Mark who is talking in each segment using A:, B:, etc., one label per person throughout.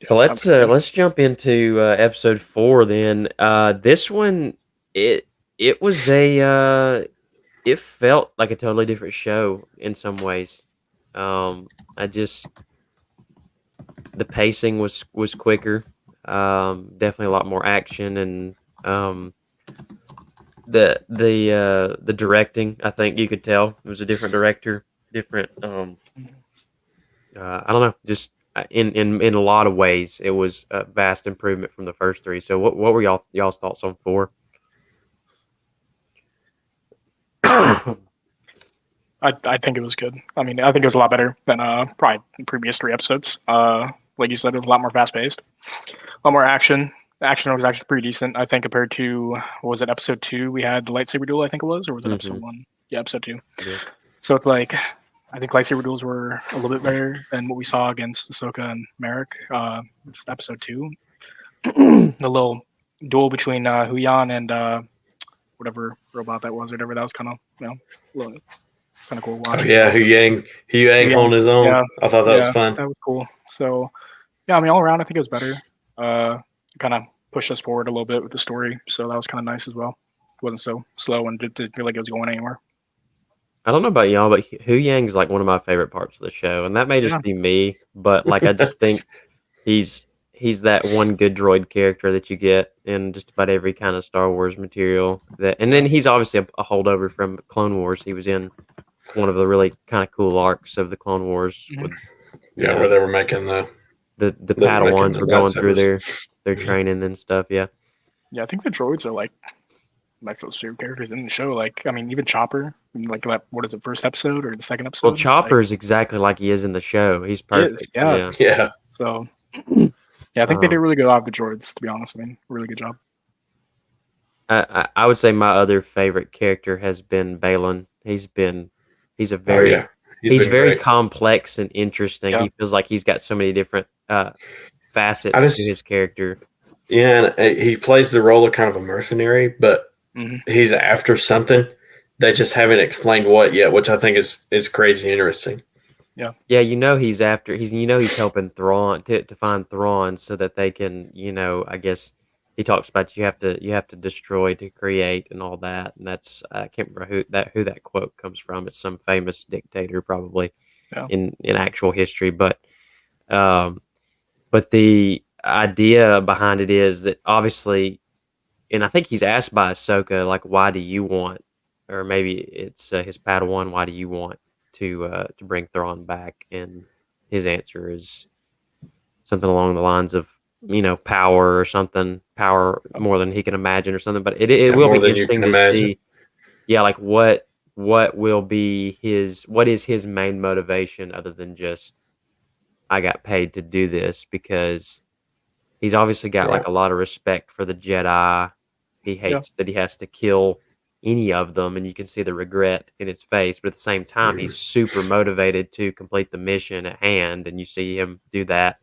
A: So let's jump into episode 4 then. This one it it was it felt like a totally different show in some ways. I just the pacing was quicker. Definitely a lot more action and um the directing, I think you could tell it was a different director, different I don't know, just in a lot of ways, it was a vast improvement from the first three. So, what were y'all's thoughts on four?
B: I think it was good. I mean, I think it was a lot better than probably the previous 3 episodes. Like you said, it was a lot more fast paced, a lot more action. The action was actually pretty decent, I think, compared to what was it, episode 2? We had the lightsaber duel, I think it was, or was it episode
A: Hmm.
B: 1? Yeah, episode 2.
A: Yeah.
B: So it's like I think lightsaber duels were a little bit better than what we saw against Ahsoka and Merrick. It's episode 2. The little duel between Huyan and whatever robot that was, or whatever that was kind of kind of cool
C: Oh
B: watching.
C: yeah, Hu Yang
B: Yeah,
C: holding his own.
B: yeah,
C: I thought that was
B: yeah,
C: fun.
B: that was cool. So yeah, I mean, all around, I think it was better. Kind of pushed us forward a little bit with the story, so that was kind of nice as well. It wasn't so slow and didn't feel like it was going anywhere.
A: I don't know about y'all, but Hu Yang's like one of my favorite parts of the show, and that may
B: Yeah,
A: just be me, but like I just think he's he's that one good droid character that you get in just about every kind of Star Wars material. And then he's obviously a holdover from Clone Wars. He was in one of the really kind of cool arcs of the Clone Wars.
B: Mhm.
A: With,
C: Yeah, where they were making
A: the
C: they were
A: Padawans
C: making
A: were
C: the
A: going through
C: lightsabers.
A: their
C: Mhm.
A: training and stuff. Yeah.
B: yeah. I think the droids are like those favorite characters in the show. Like, I mean, even Chopper, like that. What is it, first episode or the second
A: Well,
B: episode?
A: Chopper is exactly like he is in the show. He's
B: He is,
A: perfect.
B: yeah.
A: Yeah.
C: Yeah.
B: So yeah, I think they did
A: Um,
B: really good out of the droids. To be honest, I mean, really good job.
A: I would say my other favorite character has been Balin. He's a
C: Oh
A: very
C: yeah.
A: he's
C: Been
A: very
C: great.
A: complex and interesting.
B: Yeah,
A: He feels like he's got so many different
C: I
A: facets to his
C: just
A: character.
C: yeah, and he plays the role of kind of a mercenary, but
B: hmm
C: he's after something. They just haven't explained what yet, which I think is crazy interesting.
B: yeah,
A: Yeah, he's helping Thrawn to find Thrawn so that they can, I guess he talks about you have to destroy to create and all that. And that's I can't remember who that quote comes from. It's some famous dictator probably
B: yeah,
A: in actual history, um but the idea behind it is that obviously, and I think he's asked by Ahsoka, like, why do you want, or maybe it's his Padawan, why do you want to bring Thrawn back? And his answer is something along the lines of, power or something, power more than he can imagine or something. But it
C: Yeah,
A: will be
C: more than you
A: interesting
C: can
A: to
C: imagine.
A: see, yeah, like what is his main motivation other than just I got paid to do this, because he's obviously got like
C: Right.
A: a lot of respect for the Jedi. He
B: yeah,
A: hates that he has to kill any of them, and you can see the regret in his face. But at the same time,
C: Mhm.
A: he's super motivated to complete the mission at hand, and you see him do that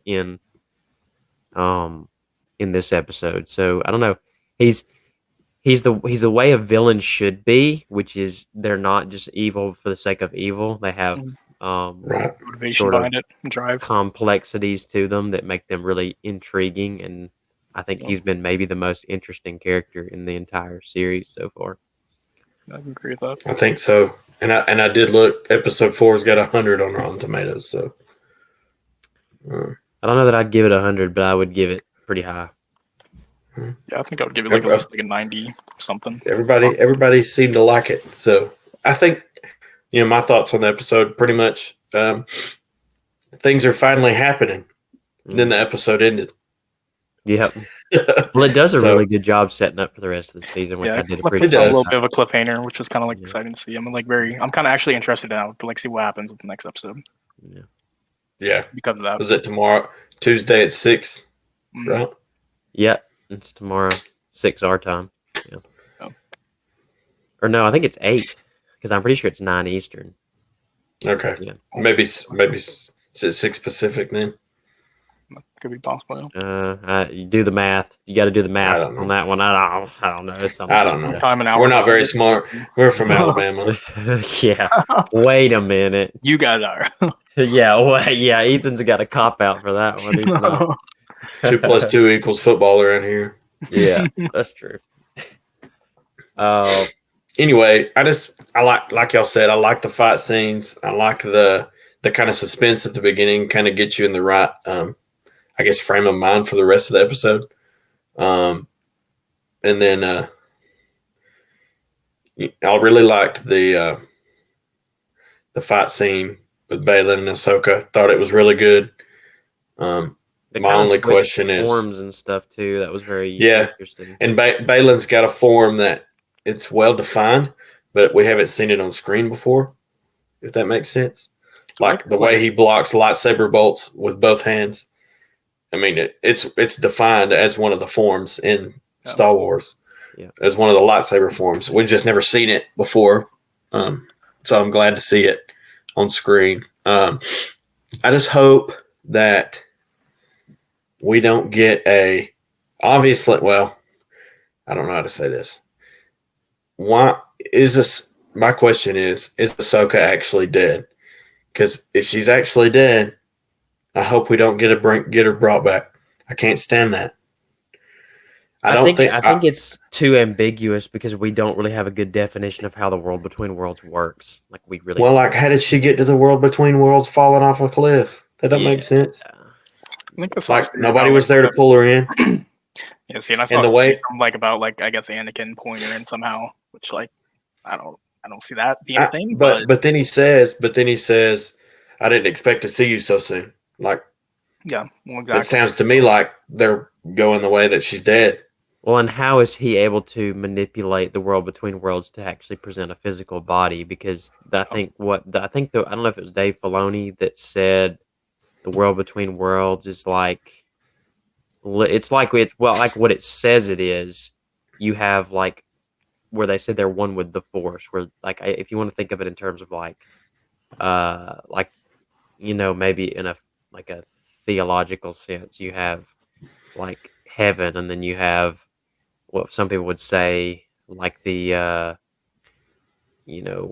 A: um in this episode. So I don't know. He's he's the way a villain should be, which is they're not just evil for the sake of evil. They have
B: mhm.
C: Right.
B: Motivation
A: sort of
B: behind it, and drive.
A: complexities to them that make them really intriguing, and I think
B: Yeah,
A: he's been maybe the most interesting character in the entire series so far.
B: I can agree with that.
C: I think so. And I did look. Episode 4's got 100 on Rotten Tomatoes. So
A: I don't know that I'd give it 100, but I would give it pretty high.
B: Yeah, I think I would give it like at least like a 90 something.
C: everybody seemed to like it. So I think my thoughts on the episode pretty much. Things are finally happening. Then the episode ended.
A: Yep. Well, it does a
C: So
A: really good job setting up for the rest of the season, which
B: Yeah,
A: I did
B: left
A: appreciate.
B: us on a
C: does.
B: little bit of a cliffhanger, which was kind of like
A: Yeah.
B: exciting to see. I'm kind of actually interested now to like see what happens with the next episode
A: Yeah.
C: yeah,
B: because of that.
C: was it tomorrow? Tuesday at 6,
B: Mhm.
C: right?
A: Yep. It's tomorrow, 6 our time. Yeah.
B: Oh.
A: Or no, I think it's 8, because I'm pretty sure it's 9 Eastern.
C: Okay,
A: Yeah.
C: maybe is it 6 Pacific then?
B: Could be possible.
A: You do the math. You got to do the
C: I
A: math
C: don't know.
A: on that one. I don't know. It's something.
C: I don't know.
B: Time an hour.
C: We're not very smart. We're from Alabama.
A: Yeah. Wait a minute.
B: You guys are.
A: Yeah. Well, yeah. Ethan's got a cop out for that one. He's not.
C: 2+2 = football around here.
A: Yeah, that's true.
C: Anyway, I like y'all said, I like the fight scenes. I like the kind of suspense at the beginning, kind of get you in the right, I guess, frame of mind for the rest of the episode. And then I really liked the fight scene with Balin and Ahsoka. Thought it was really good. My only question is
A: forms and stuff too. That was very interesting.
C: And Balin's got a form that it's well defined, but we haven't seen it on screen before. If that makes sense, like the way he blocks lightsaber bolts with both hands. I mean, it's defined as one of the forms in Star Wars.
A: Yeah,
C: as one of the lightsaber forms. We've just never seen it before, so I'm glad to see it on screen. I just hope that we don't get obviously. Well, I don't know how to say this. Why is this? My question is Ahsoka actually dead? Because if she's actually dead, I hope we don't get her brought back. I can't stand that.
A: I think it's too ambiguous because we don't really have a good definition of how the world between worlds works. Like we really
C: how did she get to the world between worlds falling off a cliff? That doesn't make sense.
B: I think that's
C: like nobody was there to pull her in.
B: Yeah, see, and I saw the way from about I guess Anakin pulling her in somehow, which I don't see that being a thing.
C: But then he says, I didn't expect to see you so soon. Like,
B: yeah, well, exactly.
C: It sounds to me like they're going the way that she's dead.
A: Well, and how is he able to manipulate the world between worlds to actually present a physical body? Because I don't know if it was Dave Filoni that said the world between worlds is like like what it says it is. You have where they said they're one with the Force. Where if you want to think of it in terms of maybe in a theological sense, you have heaven, and then you have what some people would say the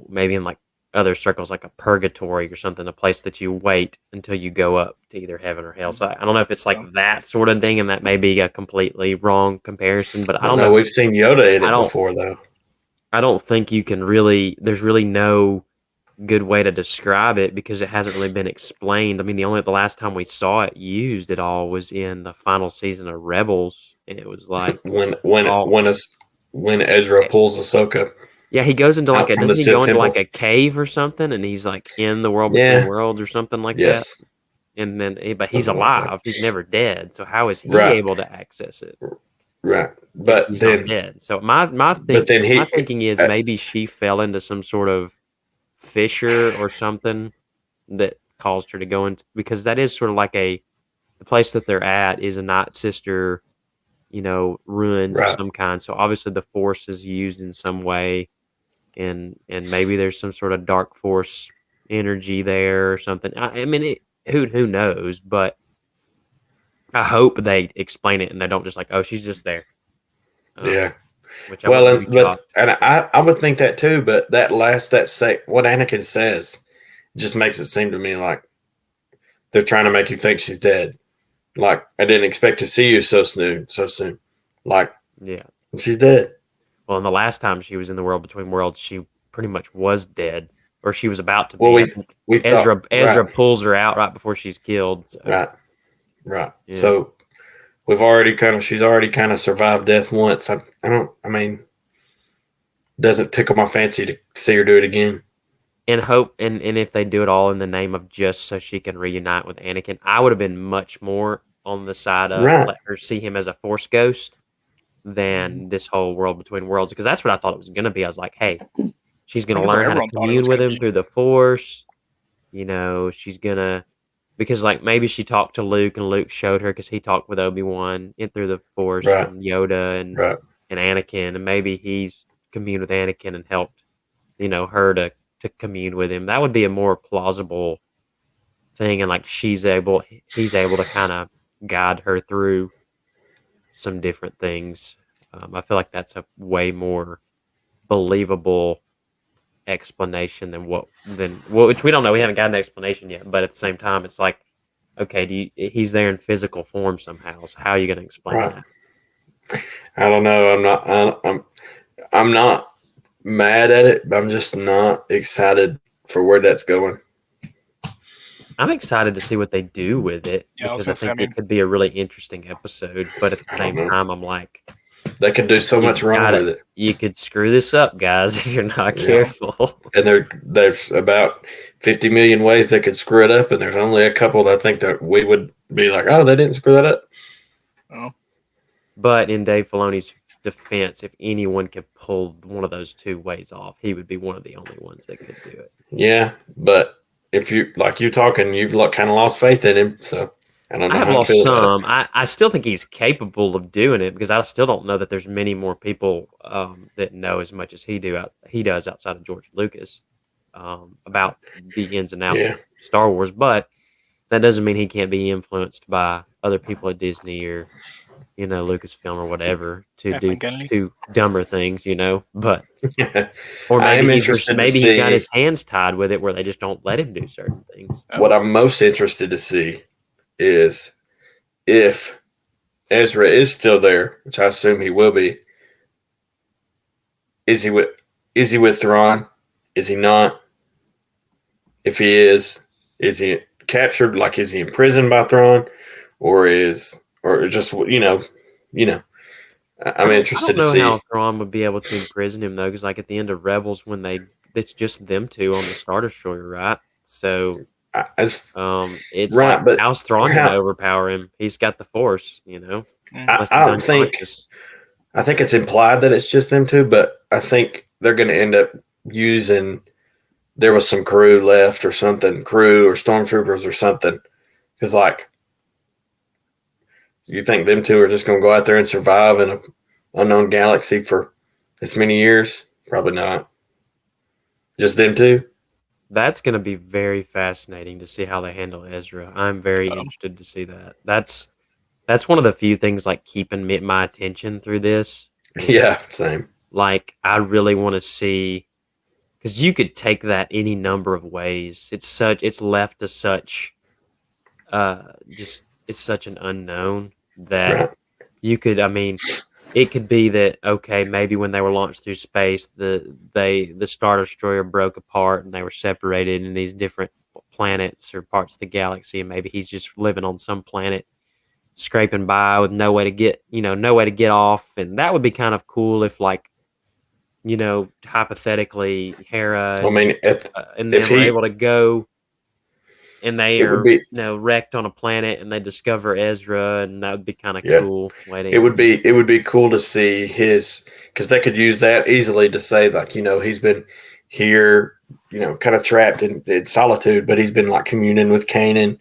A: maybe in other circles like a purgatory or something, a place that you wait until you go up to either heaven or hell. So I don't know if it's that sort of thing, and that may be a completely wrong comparison, but I don't know.
C: We've seen Yoda in it before though.
A: I don't think you can there's really no good way to describe it because it hasn't really been explained. I mean, the last time we saw it used at all was in the final season of Rebels, and it was when
C: Ezra pulls Ahsoka.
A: Yeah, he goes into doesn't he go into a cave or something, and he's in the world between worlds or something like that. And then, but he's alive; he's never dead. So how is he able to access it?
C: Right, but
A: he's not dead. So my thinking is maybe she fell into some sort of fissure or something that caused her to go into, because that is sort of the place that they're at is a Night Sister, ruins of some kind. So obviously the Force is used in some way, and maybe there's some sort of dark Force energy there or something. I mean, who knows? But I hope they explain it and they don't just oh, she's just there. Which
C: and I would think that too, but what Anakin says just makes it seem to me like they're trying to make you think she's dead. Like, I didn't expect to see you so soon. She's dead.
A: Well, and the last time she was in the world between worlds, she pretty much was dead, or she was about to be.
C: Well,
A: Ezra pulls her out right before she's killed. So.
C: Right. Yeah. So she's already kind of survived death once. Doesn't tickle my fancy to see her do it again.
A: And if they do it all in the name of just so she can reunite with Anakin, I would have been much more on the side of let her see him as a Force ghost than this whole world between worlds, because that's what I thought it was going to be. I was like, hey, she's going to learn how to commune with him through the Force. She's going to, because maybe she talked to Luke and Luke showed her, because he talked with Obi-Wan through the Force and Yoda and Anakin, and maybe he's communed with Anakin and helped, her to commune with him. That would be a more plausible thing, and he's able to kind of guide her through some different things. I feel like that's a way more believable explanation than which we don't know. We haven't got an explanation yet, but at the same time, it's okay, he's there in physical form somehow. So how are you going to explain
C: Right.
A: that?
C: I don't know. I'm not mad at it, but I'm just not excited for where that's going.
A: I'm excited to see what they do with it
B: Yeah, I was
A: because I
B: gonna say. I
A: think it
B: mean,
A: could be a really interesting episode. But at the
C: I don't
A: same
C: know.
A: time, I'm like,
C: They could do so much
A: you
C: wrong
A: got
C: with
A: it.
C: it.
A: You could screw this up, guys, if you're not
C: Yeah.
A: careful.
C: And there's about 50 million ways they could screw it up, and there's only a couple that I think that we would be like, oh, they didn't screw that up.
B: oh,
A: But in Dave Filoni's defense, if anyone could pull one of those two ways off, he would be one of the only ones that could do it.
C: Yeah, but if you like you talking, you've kind of lost faith in him. So I don't
A: I
C: know
A: have
C: how to
A: lost
C: feel about it.
A: some. I still think he's capable of doing it because I still don't know that there's many more people that know as much as he does outside of George Lucas about the ins and outs
C: Yeah,
A: of Star Wars. But that doesn't mean he can't be influenced by other people at Disney or Lucasfilm or whatever to do
B: definitely.
A: dumber things. But or
C: I am
A: maybe he's got his hands tied with it where they just don't let him do certain things.
C: what I'm most interested to see is if Ezra is still there, which I assume he will be. Is he with Thrawn? Is he not? If he is he captured? Like, is he imprisoned by Thrawn, or just I'm
A: I don't
C: interested to
A: know how
C: see.
A: Thrawn would be able to imprison him though, because like at the end of Rebels, it's just them two on the Star Destroyer, right? So
C: As
A: it's like
C: right, but
A: how's Thrawn going to
C: how?
A: overpower him? He's got the Force,
C: I,
A: unless
C: I
A: he's
C: don't think.
A: unconscious.
C: I think it's implied that it's just them two, but I think they're going to end up using. There was some crew left or something, crew or stormtroopers or something. Because like, you think them two are just going to go out there and survive in an unknown galaxy for this many years? Probably not. Just them two.
A: That's going to be very fascinating to see how they handle Ezra. I'm very interested to see that. That's one of the few things like keeping my attention through this is
C: Yeah, same.
A: like I really want to see because you could take that any number of ways. It's left to such just it's such an unknown that
C: Right.
A: you could I mean it could be that okay maybe when they were launched through space the Star Destroyer broke apart and they were separated in these different planets or parts of the galaxy and maybe he's just living on some planet scraping by with no way to get off and that would be kind of cool if like hypothetically Hera
C: I mean,
A: and
C: if
A: them are
C: he,
A: able to go and they
C: it would
A: are
C: be,
A: wrecked on a planet and they discover Ezra and that would be kind of
C: yeah,
A: cool way to
C: it would
A: end it.
C: be, it would be cool to see his, because they could use that easily to say like, he's been here, kind of trapped in solitude, but he's been like communing with Kanan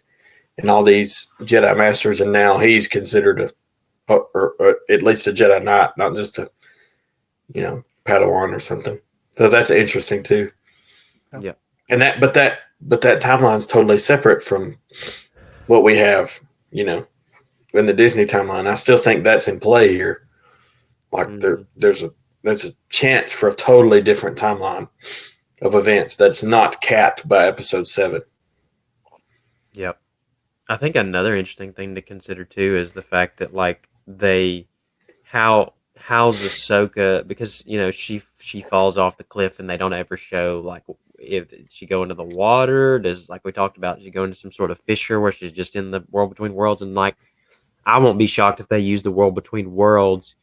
C: and all these Jedi masters, and now he's considered or at least a Jedi Knight, not just a Padawan or something. So that's interesting too.
A: Yeah.
C: And but that timeline is totally separate from what we have, in the Disney timeline. I still think that's in play here. Like
A: Mhm.
C: there's a chance for a totally different timeline of events that's not capped by Episode 7.
A: Yep. I think another interesting thing to consider too is the fact that like how's Ahsoka because she falls off the cliff and they don't ever show like if she go into the water does like we talked about she go into some sort of fissure where she's just in the world between worlds and like I won't be shocked if they use the world between worlds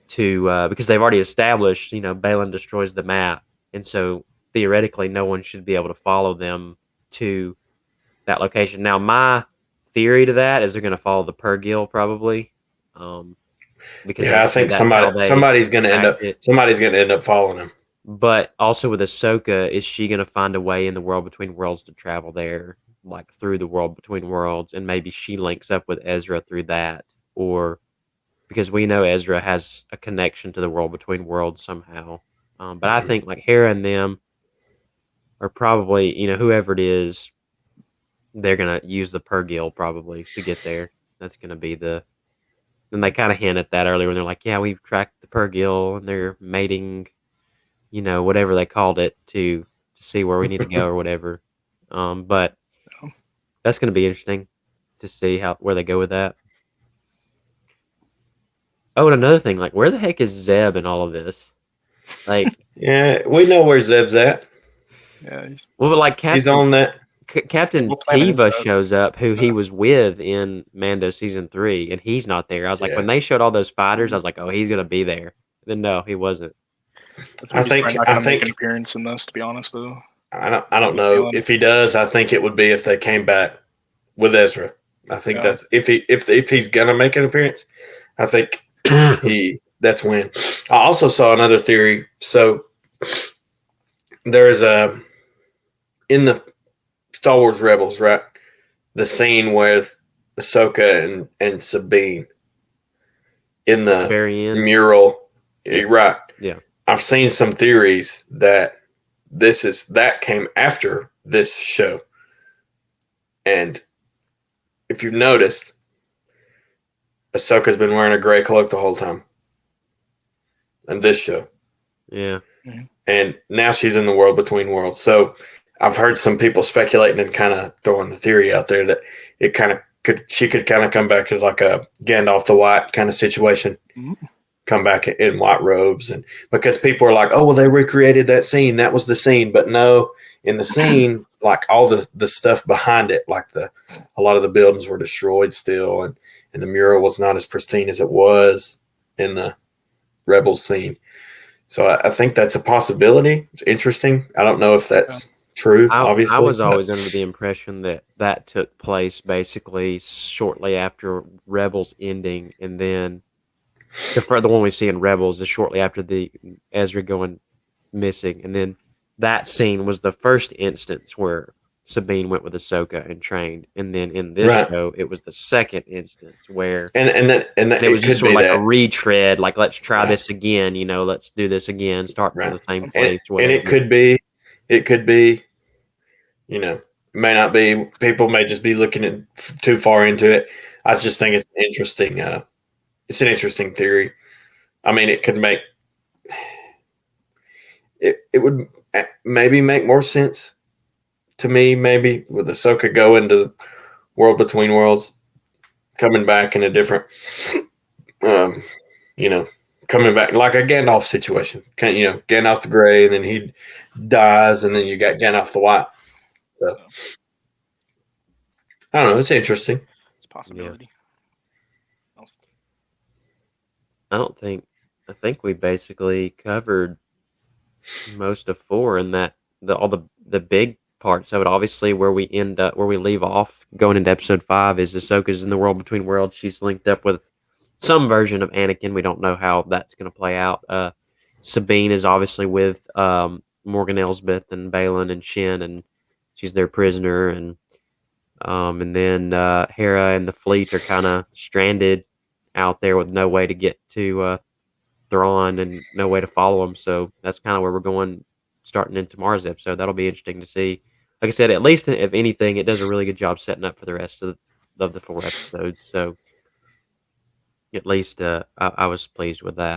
A: to because they've already established Balin destroys the map and so theoretically no one should be able to follow them to that location. Now, my theory to that is they're going to follow the Pergil probably, because they
C: Yeah, I
A: say
C: think
A: that's how they
C: somebody's going to end
A: tracked
C: up
A: it.
C: following him.
A: But also with Ahsoka, is she going to find a way in the world between worlds to travel there, like through the world between worlds, and maybe she links up with Ezra through that, or because we know Ezra has a connection to the world between worlds somehow. But I think like Hera and them are probably whoever it is they're gonna use the Pergil probably to get there. That's gonna be the. And they kind of hint at that earlier when they're like, "Yeah, we tracked the Pergil and they're mating, whatever they called it to see where we need to go or whatever." But that's gonna be interesting. to see where they go with that. Oh, and another thing, like, where the heck is Zeb in all of this? Like,
C: Yeah, we know where Zeb's at.
B: Yeah, he's
A: well, but like
C: He's on that.
A: Captain
B: What planet is
A: Tiva
B: that?
A: shows up, who he
B: Yeah.
A: was with in Mando season 3, and he's not there. I was like,
C: Yeah.
A: when they showed all those fighters, I was like, oh, he's gonna be there. Then no, he wasn't.
B: I
C: I
B: think he's probably
C: think
B: not
C: I
B: going to make an
C: think
B: appearance in this, to be honest, though.
C: I don't
B: Get a
C: know
B: feeling.
C: if he does. I think it would be if they came back with Ezra. I think
B: Yeah.
C: that's if he's gonna make an appearance. I think that's when. I also saw another theory. So there's a in the Star Wars Rebels, right? The scene with Ahsoka and Sabine in the
A: Very end.
C: mural.
A: Yeah.
C: Right.
A: Yeah.
C: I've seen some theories that that came after this show. And if you've noticed, Ahsoka's been wearing a gray cloak the whole time. In this show.
A: Yeah.
C: And now she's in the world between worlds. So I've heard some people speculating and kind of throwing the theory out there that it kind of she could kind of come back as like a Gandalf the White kind of situation.
B: Mm-hmm.
C: Come back in white robes, and because people are like, oh well, they recreated that scene, that was the scene, but no, in the scene, like all the stuff behind it, like a lot of the buildings were destroyed still, and the mural was not as pristine as it was in the Rebels scene. So I think that's a possibility. It's interesting. I don't know if that's true. Obviously,
A: I was always under the impression that took place basically shortly after Rebels ending, and then the one we see in Rebels is shortly after the Ezra going missing, and then that scene was the first instance where Sabine went with Ahsoka and trained, and then in this
C: Right.
A: show it was the second instance where
C: and
A: it was just sort of like a retread, like let's try
C: Right.
A: this again, let's do this again, start from the same place.
C: And it could be, it may not be. People may just be looking at too far into it. I just think it's interesting. It's an interesting theory. I mean, it could make it would maybe make more sense to me, maybe with Ahsoka going to the world between worlds, coming back in a different, coming back like a Gandalf situation. Gandalf the Grey, and then he dies, and then you got Gandalf the White. So, I don't know. It's interesting.
B: It's a possibility.
A: I think we basically covered most of 4, and that all the big parts of it. Obviously, where we leave off going into episode 5 is Ahsoka's in the world between worlds. She's linked up with some version of Anakin. We don't know how that's going to play out. Sabine is obviously with Morgan Elsbeth and Balin and Shin, and she's their prisoner. And then Hera and the fleet are kind of stranded out there with no way to get to Thrawn and no way to follow them. So that's kind of where we're going starting in tomorrow's episode. That'll be interesting to see. Like I said, at least if anything, it does a really good job setting up for the rest of the 4 episodes. So at least I was pleased with that.